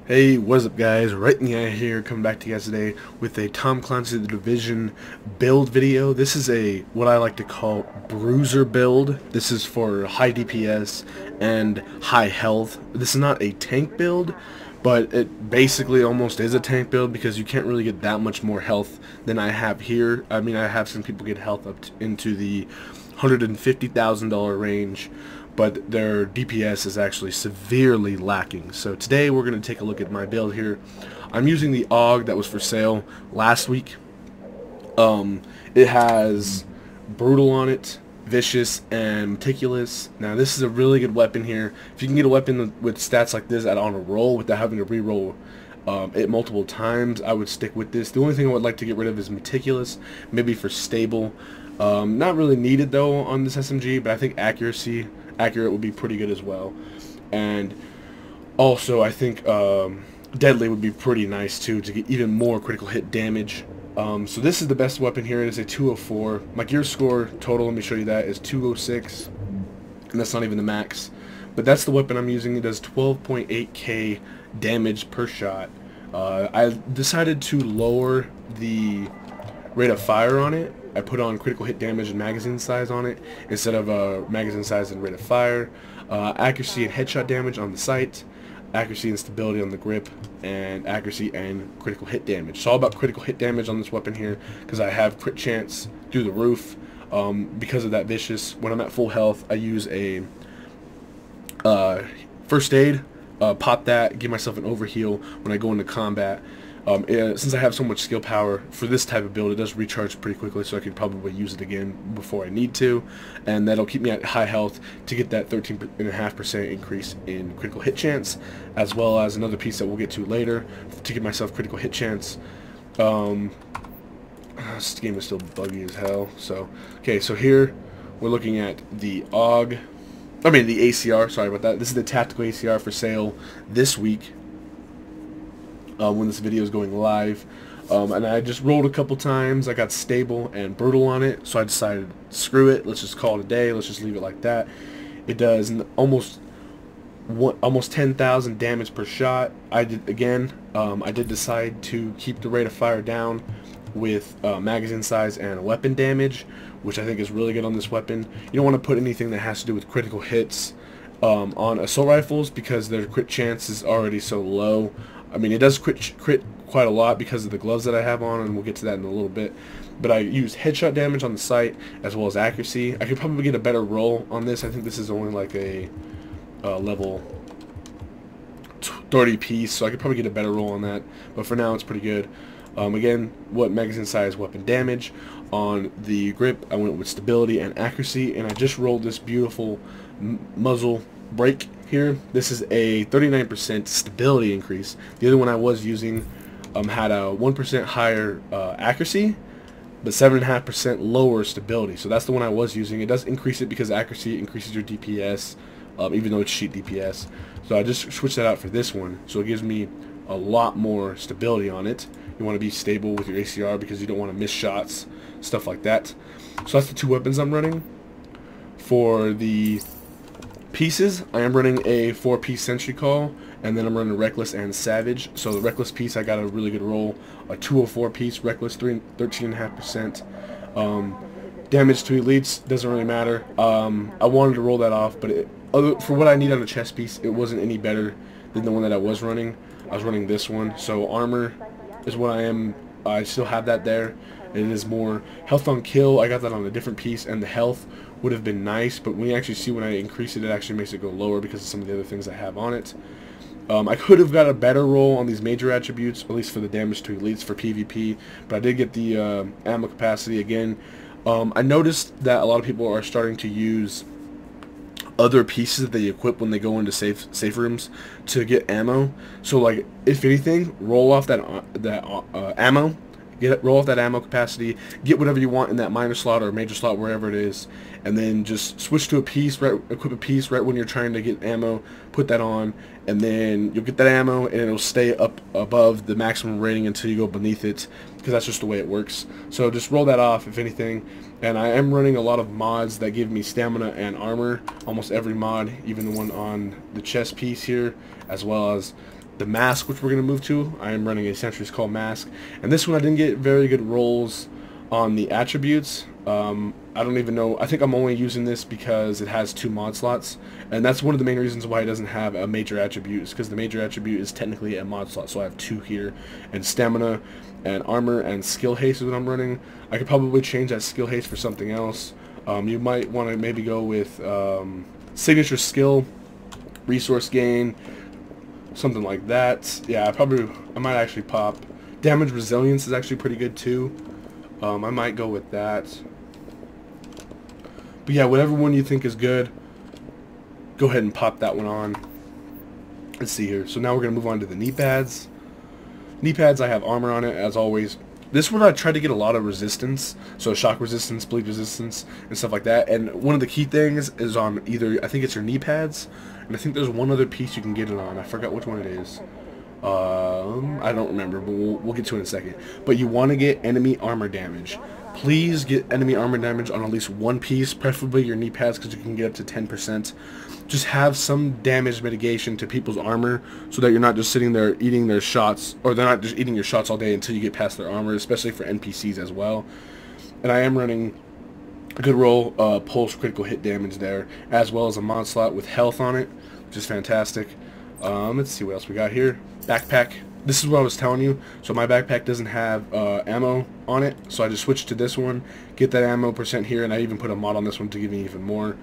Hey, what's up guys? Right in the eye here, coming back to you guys today with a Tom Clancy The Division build video. This is a, what I like to call, Bruiser build. This is for high DPS and high health. This is not a tank build, but it basically almost is a tank build because you can't really get that much more health than I have here. I mean, I have some people get health up into the $150,000 range, but their DPS is actually severely lacking. So today we're going to take a look at my build here. I'm using the AUG that was for sale last week. It has Brutal on it, Vicious, and Meticulous. Now this is a really good weapon here. If you can get a weapon with stats like this on a roll without having to re-roll it multiple times, I would stick with this. The only thing I would like to get rid of is Meticulous, maybe for stable. Not really needed though on this SMG, but I think accurate would be pretty good as well. And also I think deadly would be pretty nice too, to get even more critical hit damage. So this is the best weapon here. It is a 204. My gear score total, let me show you that, is 206, and that's not even the max, but that's the weapon I'm using. It does 12.8k damage per shot. I decided to lower the rate of fire on it. I put on critical hit damage and magazine size on it instead of magazine size and rate of fire. Accuracy and headshot damage on the sight, accuracy and stability on the grip, and accuracy and critical hit damage. It's all about critical hit damage on this weapon here because I have crit chance through the roof because of that Vicious. When I'm at full health, I use a first aid, pop that, give myself an overheal when I go into combat. Since I have so much skill power for this type of build, it does recharge pretty quickly, so I could probably use it again before I need to, and that'll keep me at high health to get that 13.5% increase in critical hit chance, as well as another piece that we'll get to later to give myself critical hit chance. This game is still buggy as hell. So okay, so here we're looking at the AUG. I mean the ACR. Sorry about that. This is the tactical ACR for sale this week. When this video is going live, and I just rolled a couple times. I got stable and brutal on it, so I decided screw it, let's just call it a day, let's just leave it like that. It does almost 10,000 damage per shot. I did decide to keep the rate of fire down with magazine size and weapon damage, which I think is really good on this weapon. You don't want to put anything that has to do with critical hits on assault rifles because their crit chance is already so low. I mean, it does crit quite a lot because of the gloves that I have on, and we'll get to that in a little bit. But I use headshot damage on the sight as well as accuracy. I could probably get a better roll on this. I think this is only like a level 30 piece, so I could probably get a better roll on that. But for now, it's pretty good. Again, what magazine size, weapon damage. On the grip, I went with stability and accuracy, and I just rolled this beautiful muzzle brake here. This is a 39% stability increase. The other one I was using had a 1% higher accuracy, but 7.5% lower stability. So that's the one I was using. It does increase it because accuracy increases your DPS, even though it's cheat DPS. So I just switched that out for this one. So it gives me a lot more stability on it. You want to be stable with your ACR because you don't want to miss shots, stuff like that. So that's the two weapons I'm running. For the pieces, I am running a 4-piece Sentry Call, and then I'm running Reckless and Savage. So the Reckless piece, I got a really good roll. A 204 piece, Reckless 13.5%. Damage to elites, doesn't really matter. I wanted to roll that off, but for what I need on a chest piece, it wasn't any better than the one that I was running. I was running this one. So armor is what I still have that there. It is more health on kill. I got that on a different piece, and the health would have been nice, but when you actually see when I increase it, it actually makes it go lower because of some of the other things I have on it. I could have got a better roll on these major attributes, at least for the damage to elites for PvP, but I did get the ammo capacity again. I noticed that a lot of people are starting to use other pieces that they equip when they go into safe rooms to get ammo. So like, if anything, roll off that ammo. Roll off that ammo capacity, get whatever you want in that minor slot or major slot, wherever it is, and then just switch to a piece, equip a piece right when you're trying to get ammo, put that on, and then you'll get that ammo, and it'll stay up above the maximum rating until you go beneath it, because that's just the way it works. So just roll that off, if anything. And I am running a lot of mods that give me stamina and armor, almost every mod, even the one on the chest piece here, as well as the mask, which we're going to move to. I am running a Sentry's Call mask, and this one I didn't get very good rolls on the attributes. I don't even know. I think I'm only using this because it has 2 mod slots, and that's one of the main reasons why it doesn't have a major attribute, is because the major attribute is technically a mod slot. So I have 2 here, and stamina and armor and skill haste is what I'm running. I could probably change that skill haste for something else. You might want to maybe go with signature skill, resource gain, something like that. Yeah, I might actually pop damage resilience is actually pretty good too. I might go with that. But yeah, whatever one you think is good, go ahead and pop that one on. Let's see here. So now we're going to move on to the knee pads. Knee pads, I have armor on it, as always. This one I tried to get a lot of resistance, so shock resistance, bleed resistance, and stuff like that. And one of the key things is on either, I think it's your knee pads, and I think there's one other piece you can get it on. I forgot which one it is. I don't remember, but we'll get to it in a second. But you want to get enemy armor damage. Please get enemy armor damage on at least one piece, preferably your knee pads, because you can get up to 10%. Just have some damage mitigation to people's armor so that you're not just sitting there eating their shots, or they're not just eating your shots all day until you get past their armor, especially for NPCs as well. And I am running a good roll pulse critical hit damage there, as well as a mod slot with health on it, which is fantastic. Let's see what else we got here. Backpack. This is what I was telling you. So my backpack doesn't have ammo on it, so I just switched to this one, get that ammo percent here, and I even put a mod on this one to give me even more.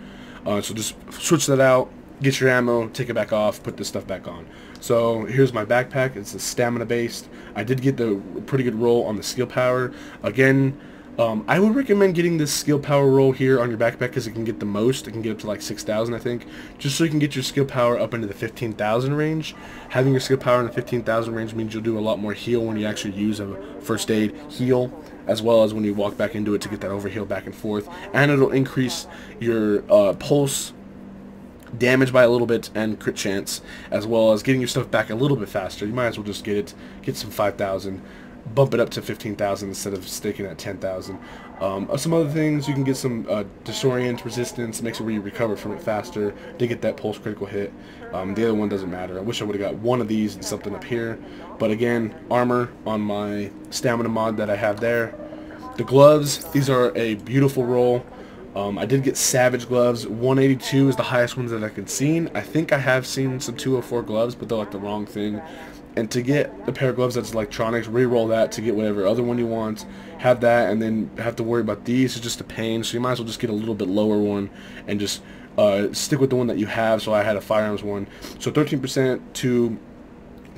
So just switch that out, get your ammo, take it back off, put this stuff back on. So here's my backpack. It's a stamina based. I did get the pretty good roll on the skill power. Again, I would recommend getting this skill power roll here on your backpack because it can get the most. It can get up to like 6,000, I think, just so you can get your skill power up into the 15,000 range. Having your skill power in the 15,000 range means you'll do a lot more heal when you actually use a first aid heal, as well as when you walk back into it to get that overheal back and forth. And it'll increase your pulse damage by a little bit and crit chance, as well as getting your stuff back a little bit faster. You might as well just get some 5,000. Bump it up to 15,000 instead of sticking at 10,000. Some other things, you can get some disorient resistance, makes it where you recover from it faster to get that pulse critical hit. The other one doesn't matter. I wish I would have got one of these and something up here. But again, armor on my stamina mod that I have there. The gloves, these are a beautiful roll. I did get Savage gloves. 182 is the highest ones that I could see. I think I have seen some 204 gloves, but they're like the wrong thing. And to get a pair of gloves that's electronics, re-roll that to get whatever other one you want. Have that, and then have to worry about these. It's just a pain, so you might as well just get a little bit lower one and just stick with the one that you have. So I had a firearms one. So 13% to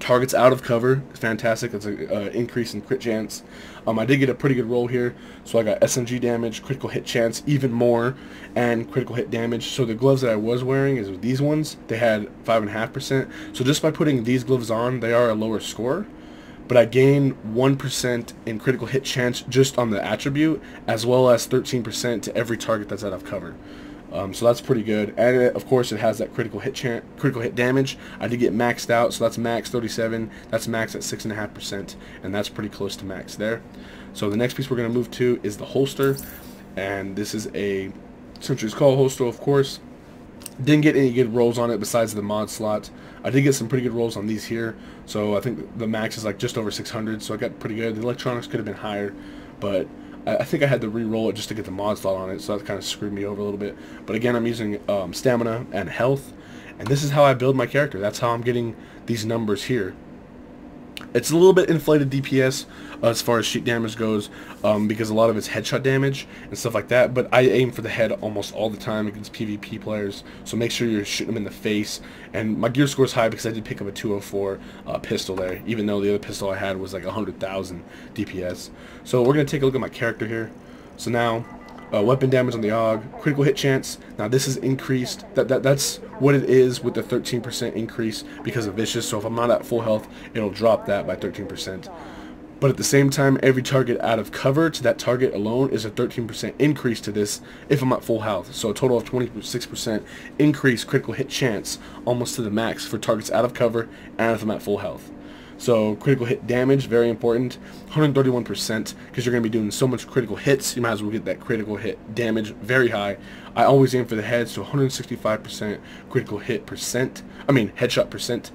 targets out of cover is fantastic. That's an increase in crit chance. I did get a pretty good roll here, so I got SMG damage, critical hit chance even more, and critical hit damage. So the gloves that I was wearing is these ones. They had 5.5%. So just by putting these gloves on, they are a lower score, but I gain 1% in critical hit chance just on the attribute, as well as 13% to every target that's out of cover. So that's pretty good, and of course it has that critical hit damage. I did get maxed out, so that's max 37. That's max at 6.5%, and that's pretty close to max there. So the next piece we're going to move to is the holster, and this is a Sentry's Call holster, of course. Didn't get any good rolls on it besides the mod slot. I did get some pretty good rolls on these here, so I think the max is like just over 600, so I got pretty good. The electronics could have been higher, but I think I had to re-roll it just to get the mod slot on it, so that kind of screwed me over a little bit. But again, I'm using stamina and health, and this is how I build my character. That's how I'm getting these numbers here. It's a little bit inflated DPS as far as sheet damage goes, because a lot of it's headshot damage and stuff like that, but I aim for the head almost all the time against PvP players, so make sure you're shooting them in the face. And my gear score is high because I did pick up a 204 pistol there, even though the other pistol I had was like 100,000 DPS. So we're going to take a look at my character here. So now, weapon damage on the AUG, critical hit chance. Now this is increased. That's what it is with the 13% increase because of vicious. So if I'm not at full health, it'll drop that by 13%. But at the same time, every target out of cover to that target alone is a 13% increase to this if I'm at full health. So a total of 26% increase critical hit chance, almost to the max for targets out of cover and if I'm at full health. So critical hit damage, very important, 131%, because you're going to be doing so much critical hits, you might as well get that critical hit damage very high. I always aim for the head, so 165% critical hit percent, headshot percent.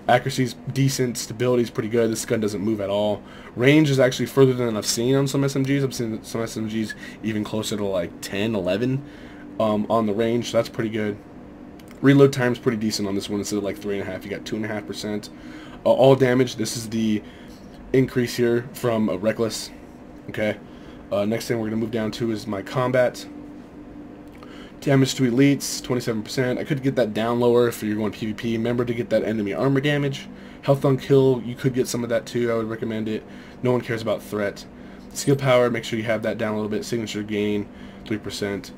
Accuracy's decent, stability's pretty good. This gun doesn't move at all. Range is actually further than I've seen on some SMGs. I've seen some SMGs even closer to like 10, 11 on the range, so that's pretty good. Reload time's pretty decent on this one. Instead of like 3.5, you got 2.5%. All damage, this is the increase here from Reckless. Okay. Next thing we're going to move down to is my combat. Damage to elites, 27%. I could get that down lower if you're going PvP. Remember to get that enemy armor damage. Health on kill, you could get some of that too. I would recommend it. No one cares about threat. Skill power, make sure you have that down a little bit. Signature gain, 3%.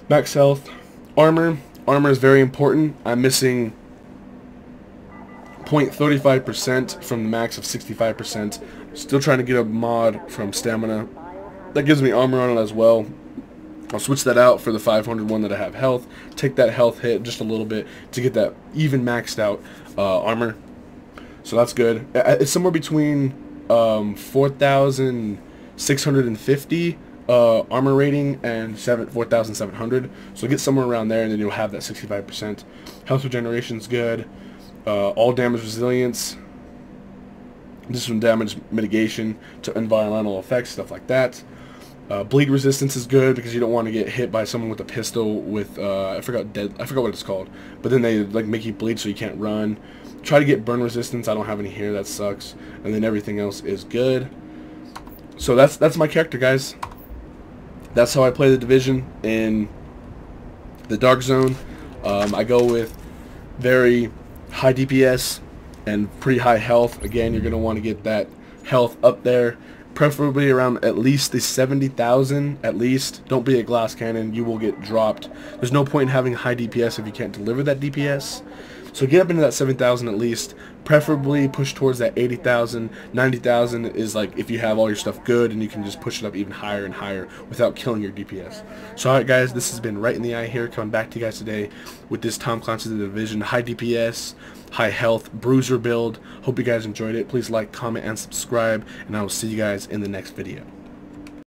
Max health. Armor. Armor is very important. I'm missing 0.35% from the max of 65%. Still trying to get a mod from stamina. That gives me armor on it as well. I'll switch that out for the 500 one that I have health. Take that health hit just a little bit to get that even maxed out armor. So that's good. It's somewhere between 4,650 armor rating and 4,700. So get somewhere around there, and then you'll have that 65%. Health regeneration is good. All damage resilience. This is from damage mitigation to environmental effects, stuff like that. Bleed resistance is good because you don't want to get hit by someone with a pistol with I forgot what it's called, but then they like make you bleed so you can't run. Try to get burn resistance. I don't have any here, that sucks. And then everything else is good. So that's my character, guys. That's how I play the Division in the Dark Zone. I go with very high DPS and pretty high health. Again, you're gonna want to get that health up there. Preferably around at least the 70,000 at least. Don't be a glass cannon, you will get dropped. There's no point in having high DPS if you can't deliver that DPS. So get up into that 7,000 at least. Preferably push towards that 80,000. 90,000 is like if you have all your stuff good and you can just push it up even higher and higher without killing your DPS. So alright guys, this has been Right in the Eye here, coming back to you guys today with this Tom Clancy's The Division high DPS, high health Bruiser build. Hope you guys enjoyed it. Please like, comment, and subscribe, and I will see you guys in the next video.